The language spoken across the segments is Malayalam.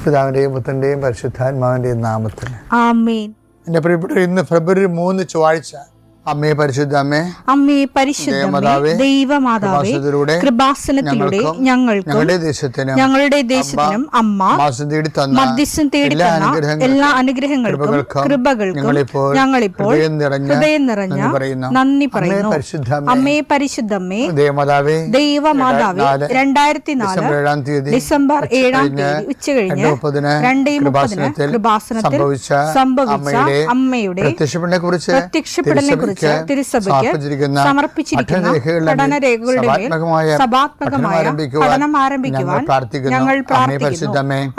പിതാവിൻ്റെയും പുത്രൻ്റെയും പരിശുദ്ധാത്മാവിൻ്റെയും നാമത്തിൽ ആമേൻ. എൻ്റെ പ്രിയപ്പെട്ട ഇന്ന് ഫെബ്രുവരി 3 ചൊവ്വാഴ്ച. അമ്മേ പരിശുദ്ധ അമ്മേ, അമ്മേ പരിശുദ്ധമേ, ദൈവമാതാവേ, കൃപാസനത്തിലൂടെ ഞങ്ങൾക്കും ഞങ്ങളുടെ ദേശത്തിനും അമ്മ മധ്യസ്ഥം തേടി തന്ന എല്ലാ അനുഗ്രഹങ്ങൾക്കും കൃപകൾക്കും ഞങ്ങളിപ്പോൾ ഹൃദയം നിറഞ്ഞ നന്ദി പറയുന്നു. അമ്മേ പരിശുദ്ധമേ, ദൈവമാതാവേ, 2004 ഡിസംബർ 7 ഉച്ചകഴിഞ്ഞ് 2:30 കൃപാസനത്തിൽ സംഭവിച്ച അമ്മയുടെ പ്രത്യക്ഷപ്പെടലിനെ കുറിച്ച് തിരുസഭയ്ക്ക് സമർപ്പിച്ചിരിക്കുന്ന പഠനരേഖകളുടെ മേൽ സഭാത്മകമായ പഠനം ആരംഭിക്കുവാൻ ഞങ്ങൾ പ്രാർത്ഥിക്കുന്നു.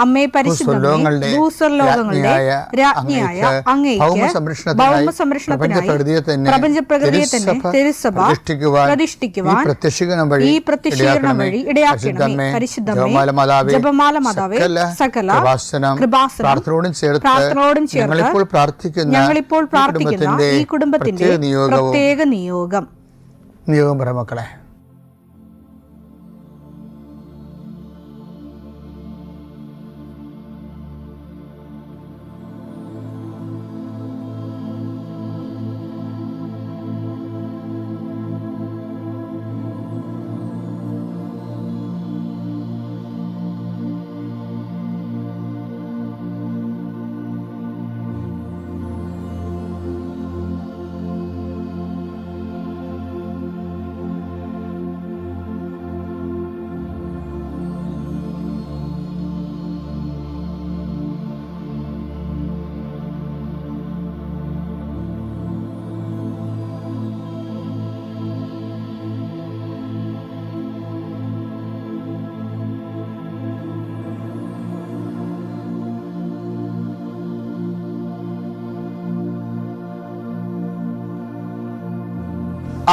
അമ്മേ പരിശുദ്ധമേ, ഭൂസ്വർലോകങ്ങളുടെ രാജ്ഞിയായ അങ്ങേയ്ക്ക് ഭൗമസംരക്ഷണത്തിനായി പ്രപഞ്ചപ്രകൃതിയെ തന്നെ തിരുസഭ പ്രതിഷ്ഠിക്കുവാൻ ഈ പ്രത്യക്ഷീകരണം വഴി ഇടയാക്കണമേ. പരിശുദ്ധമേ, ജപമാല മാതാവേ, സകല കൃപാസനം പ്രാർത്ഥനയോടും ചേർത്ത് ഞങ്ങളിപ്പോൾ പ്രാർത്ഥിക്കുന്ന ഈ കുടുംബത്തിന്റെ പ്രത്യേക നിയോഗം പറ മക്കളെ.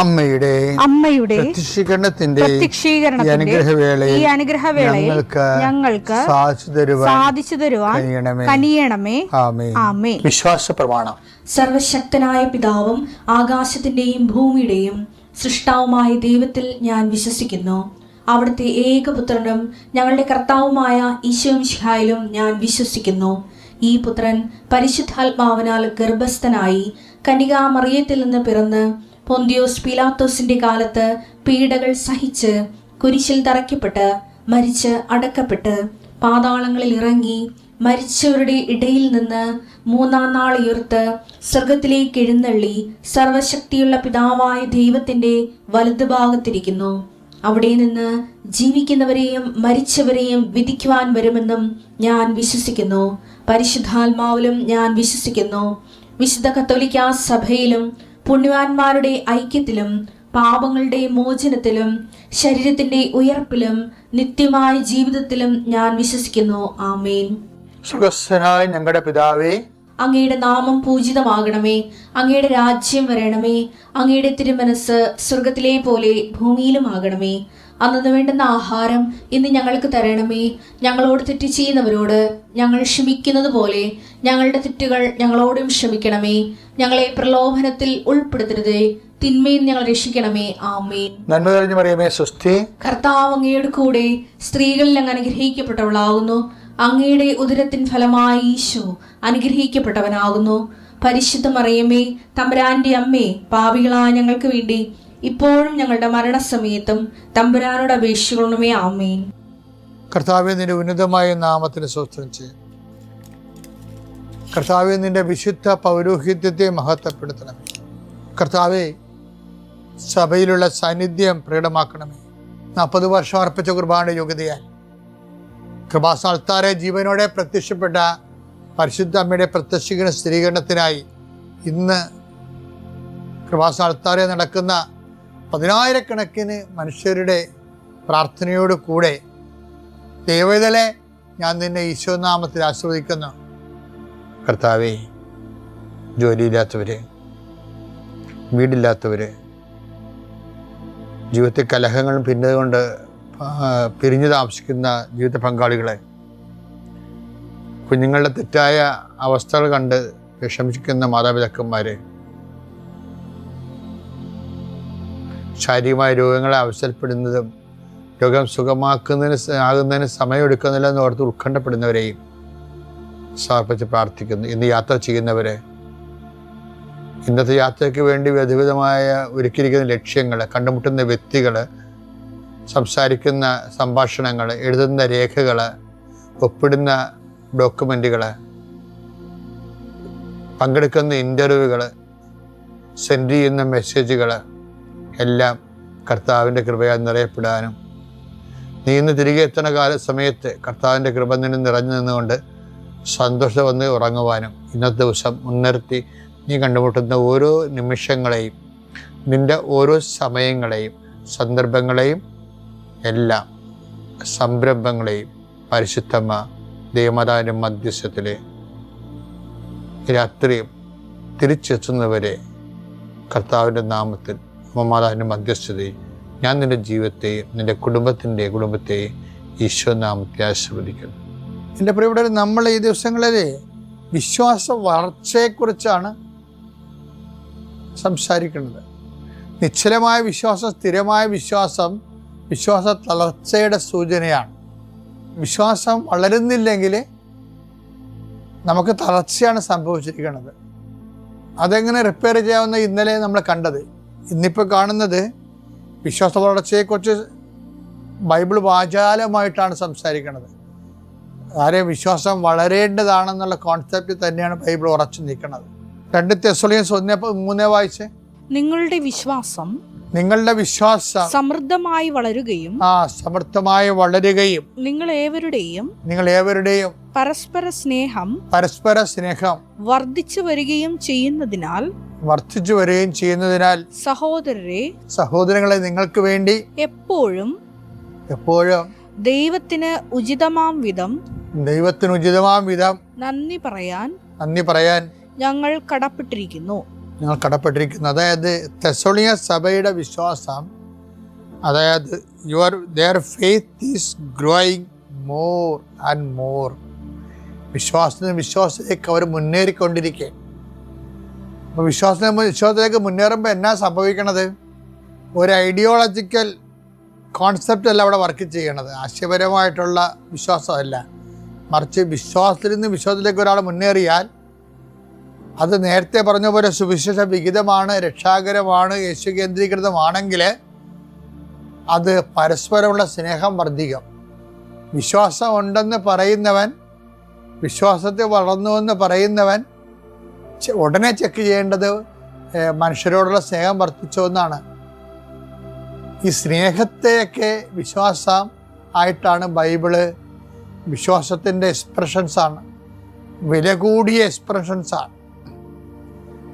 അമ്മയുടെ പ്രത്യക്ഷീകരണത്തിന്റെ ഈ അനുഗ്രഹവേളയിൽ ഞങ്ങൾക്ക് സാധിച്ചു തരുവാൻ കനിയണമേ. ആമേൻ. വിശ്വാസ പ്രമാണം. സർവശക്തനായ പിതാവും ആകാശത്തിന്റെയും ഭൂമിയുടെയും സൃഷ്ടാവുമായ ദൈവത്തിൽ ഞാൻ വിശ്വസിക്കുന്നു. അവിടുത്തെ ഏകപുത്രനും ഞങ്ങളുടെ കർത്താവുമായ ഈശോ മിശിഹായിലും ഞാൻ വിശ്വസിക്കുന്നു. ഈ പുത്രൻ പരിശുദ്ധാത്മാവിനാൽ ഗർഭസ്ഥനായി കന്യകാമറിയത്തിൽ നിന്ന് പിറന്ന് പൊന്തിയോസ് പീലാത്തോസിന്റെ കാലത്ത് പീഡകൾ സഹിച്ച് കുരിശിൽ തറയ്ക്കപ്പെട്ട് മരിച്ച് അടക്കപ്പെട്ട് പാതാളങ്ങളിൽ ഇറങ്ങി മരിച്ചവരുടെ ഇടയിൽ നിന്ന് 3-ാം നാൾ ഉയർത്ത് സ്വർഗത്തിലേക്ക് എഴുന്നള്ളി സർവശക്തിയുള്ള പിതാവായ ദൈവത്തിന്റെ വലതുഭാഗത്തിരിക്കുന്നു. അവിടെ നിന്ന് ജീവിക്കുന്നവരെയും മരിച്ചവരെയും വിധിക്കുവാൻ വരുമെന്നും ഞാൻ വിശ്വസിക്കുന്നു. പരിശുദ്ധാത്മാവിലും ഞാൻ വിശ്വസിക്കുന്നു. വിശുദ്ധ കത്തോലിക്കാ സഭയിലും പുണ്യവാന്മാരുടെ ഐക്യത്തിലും പാപങ്ങളുടെ മോചനത്തിലും ശരീരത്തിന്റെ ഉയർപ്പിലും നിത്യമായ ജീവിതത്തിലും ഞാൻ വിശ്വസിക്കുന്നു. ആമേൻ. സുഖസ്ഥനായ ഞങ്ങളുടെ പിതാവേ, അങ്ങയുടെ നാമം പൂജിതമാകണമേ. അങ്ങയുടെ രാജ്യം വരണമേ. അങ്ങയുടെ തിരുമനസ് സ്വർഗത്തിലെ പോലെ ഭൂമിയിലും ആകണമേ. അന്നു വേണ്ടുന്ന ആഹാരം ഇന്ന് ഞങ്ങൾക്ക് തരണമേ. ഞങ്ങളോട് തെറ്റ് ചെയ്യുന്നവരോട് ഞങ്ങൾ ക്ഷമിക്കുന്നത് പോലെ ഞങ്ങളുടെ തെറ്റുകൾ ഞങ്ങളോടും ക്ഷമിക്കണമേ. ഞങ്ങളെ പ്രലോഭനത്തിൽ ഉൾപ്പെടുത്തരുതേ, തിന്മയിൽ ഞങ്ങൾ രക്ഷിക്കണമേ. ആമേൻ. നന്മ നിറഞ്ഞ മറിയമേ, സ്വസ്തി. കർത്താവ് അങ്ങയുടെ കൂടെ സ്ത്രീകളിൽ അങ്ങ് അനുഗ്രഹിക്കപ്പെട്ടവളാകുന്നു. അങ്ങയുടെ ഉദരത്തിൻ ഫലമായി ഈശോ അനുഗ്രഹിക്കപ്പെട്ടവനാകുന്നു. പരിശുദ്ധ മറിയമേ, തമ്പുരാന്റെ അമ്മേ, പാപികളായ ഞങ്ങൾക്ക് വേണ്ടി ഇപ്പോഴും ഞങ്ങളുടെ മരണസമയത്തും തമ്പുരാനോട് അപേക്ഷിക്കണമേ. ആമേൻ. കർത്താവേ, നിന്റെ ഉന്നതമായ നാമത്തിന് സ്തോത്രം ചെയ്യും. കർത്താവേ, നിന്റെ വിശുദ്ധ പൗരോഹിത്യത്തെ മഹത്വപ്പെടുത്തണമേ. കർത്താവേ, സഭയിലുള്ള സാന്നിധ്യം പ്രകടമാക്കണമേ. 40 വർഷം അർപ്പിച്ച കുർബാനയുടെ യോഗ്യതയാൽ കൃപാസ്ഥാനത്താരെ ജീവനോടെ പ്രത്യക്ഷപ്പെട്ട പരിശുദ്ധ അമ്മയുടെ പ്രത്യക്ഷീകരണ സ്ഥിരീകരണത്തിനായി ഇന്ന് കൃപാസ്ഥാനത്താരെ നടക്കുന്ന 10,000-കണക്കിന് മനുഷ്യരുടെ പ്രാർത്ഥനയോട് കൂടെ ദൈവവേദലെ ഞാൻ നിന്നെ ഈശോനാമത്തിൽ ആസ്വദിക്കുന്നു. കർത്താവേ, ജോലിയില്ലാത്തവര്, വീടില്ലാത്തവര്, ജീവിതത്തിൽ കലഹങ്ങളും ഭിന്നതകൊണ്ട് പിരിഞ്ഞു താമസിക്കുന്ന ജീവിത പങ്കാളികളെ, കുഞ്ഞുങ്ങളുടെ തെറ്റായ അവസ്ഥകൾ കണ്ട് വിഷമിക്കുന്ന മാതാപിതാക്കന്മാരെ, ശാരീരികമായ രോഗങ്ങളെ അവസരപ്പെടുന്നതും രോഗം സുഖമാക്കുന്നതിന് സമയമെടുക്കുന്നില്ല എന്ന് ഓർത്ത് ഉത്കണ്ഠപ്പെടുന്നവരെയും സമർപ്പിച്ച് പ്രാർത്ഥിക്കുന്നു. ഇന്ന് യാത്ര ചെയ്യുന്നവരെ, ഇന്നത്തെ യാത്രയ്ക്ക് വേണ്ടി വിവിധമായ ഒരുക്കിയിരിക്കുന്ന ലക്ഷ്യങ്ങൾ, കണ്ടുമുട്ടുന്ന വ്യക്തികൾ, സംസാരിക്കുന്ന സംഭാഷണങ്ങൾ, എഴുതുന്ന രേഖകൾ, ഒപ്പിടുന്ന ഡോക്യുമെൻറ്റുകൾ, പങ്കെടുക്കുന്ന ഇൻ്റർവ്യൂകൾ, സെൻഡ് ചെയ്യുന്ന മെസ്സേജുകൾ എല്ലാം കർത്താവിൻ്റെ കൃപയാൽ നിറയപ്പെടാനും, നീ ഇന്ന് തിരികെ എത്തുന്ന സമയത്ത് കർത്താവിൻ്റെ കൃപ നിറഞ്ഞു നിന്നുകൊണ്ട് സന്തോഷം വന്ന് ഉറങ്ങുവാനും, ഇന്നത്തെ ദിവസം മുൻനിർത്തി നീ കണ്ടുമുട്ടുന്ന ഓരോ നിമിഷങ്ങളെയും, നിൻ്റെ ഓരോ സമയങ്ങളെയും, സന്ദർഭങ്ങളെയും, എല്ലാം സംരംഭങ്ങളെയും പരിശുദ്ധമ്മ ദൈവമാതാവിൻ്റെ മധ്യസ്ഥത്തിൽ രാത്രിയും തിരിച്ചെത്തുന്നവരെ കർത്താവിൻ്റെ നാമത്തിൽ മാതാവിൻ്റെ മധ്യസ്ഥതയും ഞാൻ നിൻ്റെ ജീവിതത്തെയും നിൻ്റെ കുടുംബത്തെയും ഈശോ നാമത്തെ ആശീർവദിക്കുന്നു. എൻ്റെ പ്രിയപ്പെട്ടവർ, നമ്മൾ ഈ ദിവസങ്ങളിൽ വിശ്വാസ വളർച്ചയെക്കുറിച്ചാണ് സംസാരിക്കുന്നത്. നിശ്ചലമായ വിശ്വാസം, സ്ഥിരമായ വിശ്വാസം വിശ്വാസ തളർച്ചയുടെ സൂചനയാണ്. വിശ്വാസം വളരുന്നില്ലെങ്കിൽ നമുക്ക് തളർച്ചയാണ് സംഭവിച്ചിരിക്കുന്നത്. അതെങ്ങനെ റിപ്പയർ ചെയ്യാവുന്ന ഇന്നലെ നമ്മൾ കണ്ടത്. ഇന്നിപ്പോൾ കാണുന്നത് വിശ്വാസ വളർച്ചയെക്കുറിച്ച് ബൈബിൾ വാചാലമായിട്ടാണ് സംസാരിക്കുന്നത്. ആരെയും വിശ്വാസം വളരേണ്ടതാണെന്നുള്ള കോൺസെപ്റ്റ് തന്നെയാണ് ബൈബിൾ ഉറച്ചു നിൽക്കുന്നത്. 2 തെസ്സലോനിക്കർ 1:3 വായിച്ചേ. നിങ്ങളുടെ വിശ്വാസം സമൃദ്ധമായി വളരുകയും നിങ്ങൾ ഏവരുടെയും പരസ്പര സ്നേഹം വർദ്ധിച്ചു വരികയും ചെയ്യുന്നതിനാൽ സഹോദരങ്ങളെ നിങ്ങൾക്ക് വേണ്ടി എപ്പോഴും ദൈവത്തിന് ഉചിതമാം വിധം നന്ദി പറയാൻ ഞങ്ങൾ കടപ്പെട്ടിരിക്കുന്നു. അതായത് തെസ്സലോനിക്ക സഭയുടെ വിശ്വാസം, അതായത് their faith is growing more and more. വിശ്വാസത്തിലേക്ക് അവർ മുന്നേറിക്കൊണ്ടിരിക്കുക. അപ്പോൾ വിശ്വാസത്തിലേക്ക് മുന്നേറുമ്പോൾ എന്നാ സംഭവിക്കണത്? ഒരു ഐഡിയോളജിക്കൽ കോൺസെപ്റ്റ് അല്ല അവിടെ വർക്ക് ചെയ്യണത്, ആശയപരമായിട്ടുള്ള വിശ്വാസമല്ല. മറിച്ച് വിശ്വാസത്തിൽ നിന്ന് വിശ്വാസത്തിലേക്ക് ഒരാൾ മുന്നേറിയാൽ അത് നേരത്തെ പറഞ്ഞ പോലെ സുവിശേഷ വിഹിതമാണ്, രക്ഷാകരമാണ്, യേശു കേന്ദ്രീകൃതമാണെങ്കിൽ അത് പരസ്പരമുള്ള സ്നേഹം വർദ്ധിക്കും. വിശ്വാസം ഉണ്ടെന്ന് പറയുന്നവൻ, വിശ്വാസത്തിൽ വളർന്നുവെന്ന് പറയുന്നവൻ ഉടനെ ചെക്ക് ചെയ്യേണ്ടത് മനുഷ്യരോടുള്ള സ്നേഹം വർദ്ധിച്ചോ എന്നാണ്. ഈ സ്നേഹത്തെയൊക്കെ വിശ്വാസം ആയിട്ടാണ് ബൈബിള് വിശ്വാസത്തിൻ്റെ എക്സ്പ്രഷൻസാണ്, വില കൂടിയ എക്സ്പ്രഷൻസാണ്.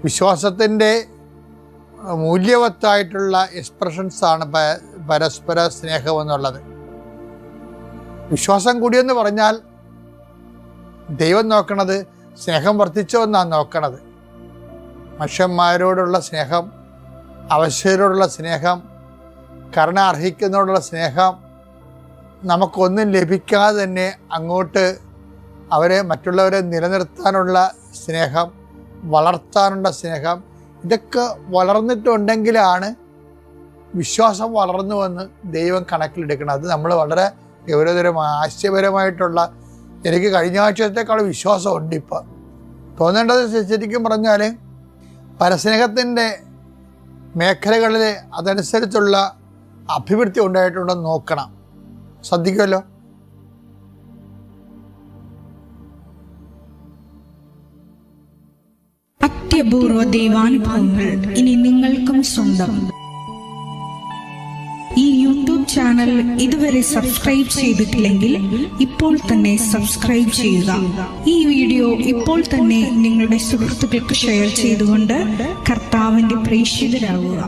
വിശ്വാസത്തിൻ്റെ മൂല്യവത്തായിട്ടുള്ള എക്സ്പ്രഷൻസാണ് പരസ്പര സ്നേഹം എന്നുള്ളത്. വിശ്വാസം കൂടിയെന്ന് പറഞ്ഞാൽ ദൈവം നോക്കണത് സ്നേഹം വർദ്ധിച്ചോ എന്നാണ് നോക്കണത്. മനുഷ്യന്മാരോടുള്ള സ്നേഹം, അവശരോടുള്ള സ്നേഹം, കരുണ അർഹിക്കുന്നതോടുള്ള സ്നേഹം, നമുക്കൊന്നും ലഭിക്കാതെ തന്നെ അങ്ങോട്ട് മറ്റുള്ളവരെ നിലനിർത്താനുള്ള സ്നേഹം, വളർത്താനുള്ള സ്നേഹം, ഇതൊക്കെ വളർന്നിട്ടുണ്ടെങ്കിലാണ് വിശ്വാസം വളർന്നുവെന്ന് ദൈവം കണക്കിലെടുക്കണം. അത് നമ്മൾ വളരെ ഗൗരവതരമായ ആശയപരമായിട്ടുള്ള, എനിക്ക് കഴിഞ്ഞ ആഴ്ചത്തേക്കാൾ വിശ്വാസമുണ്ട് ഇപ്പം തോന്നേണ്ടത്. ശരിക്കും പറഞ്ഞാൽ പരസ്നേഹത്തിൻ്റെ മേഖലകളിൽ അതനുസരിച്ചുള്ള അഭിവൃദ്ധി ഉണ്ടായിട്ടുണ്ടെന്ന് നോക്കണം. ശ്രദ്ധിക്കുമല്ലോ. അത്യപൂർവ ദൈവാനുഭവങ്ങൾ ഇനി നിങ്ങൾക്കും സ്വന്തം. ഈ യൂട്യൂബ് ചാനൽ ഇതുവരെ സബ്സ്ക്രൈബ് ചെയ്തിട്ടില്ലെങ്കിൽ ഇപ്പോൾ തന്നെ സബ്സ്ക്രൈബ് ചെയ്യുക. ഈ വീഡിയോ ഇപ്പോൾ തന്നെ നിങ്ങളുടെ സുഹൃത്തുക്കൾക്ക് ഷെയർ ചെയ്തുകൊണ്ട് കർത്താവിന്റെ പ്രേക്ഷിതരാകുക.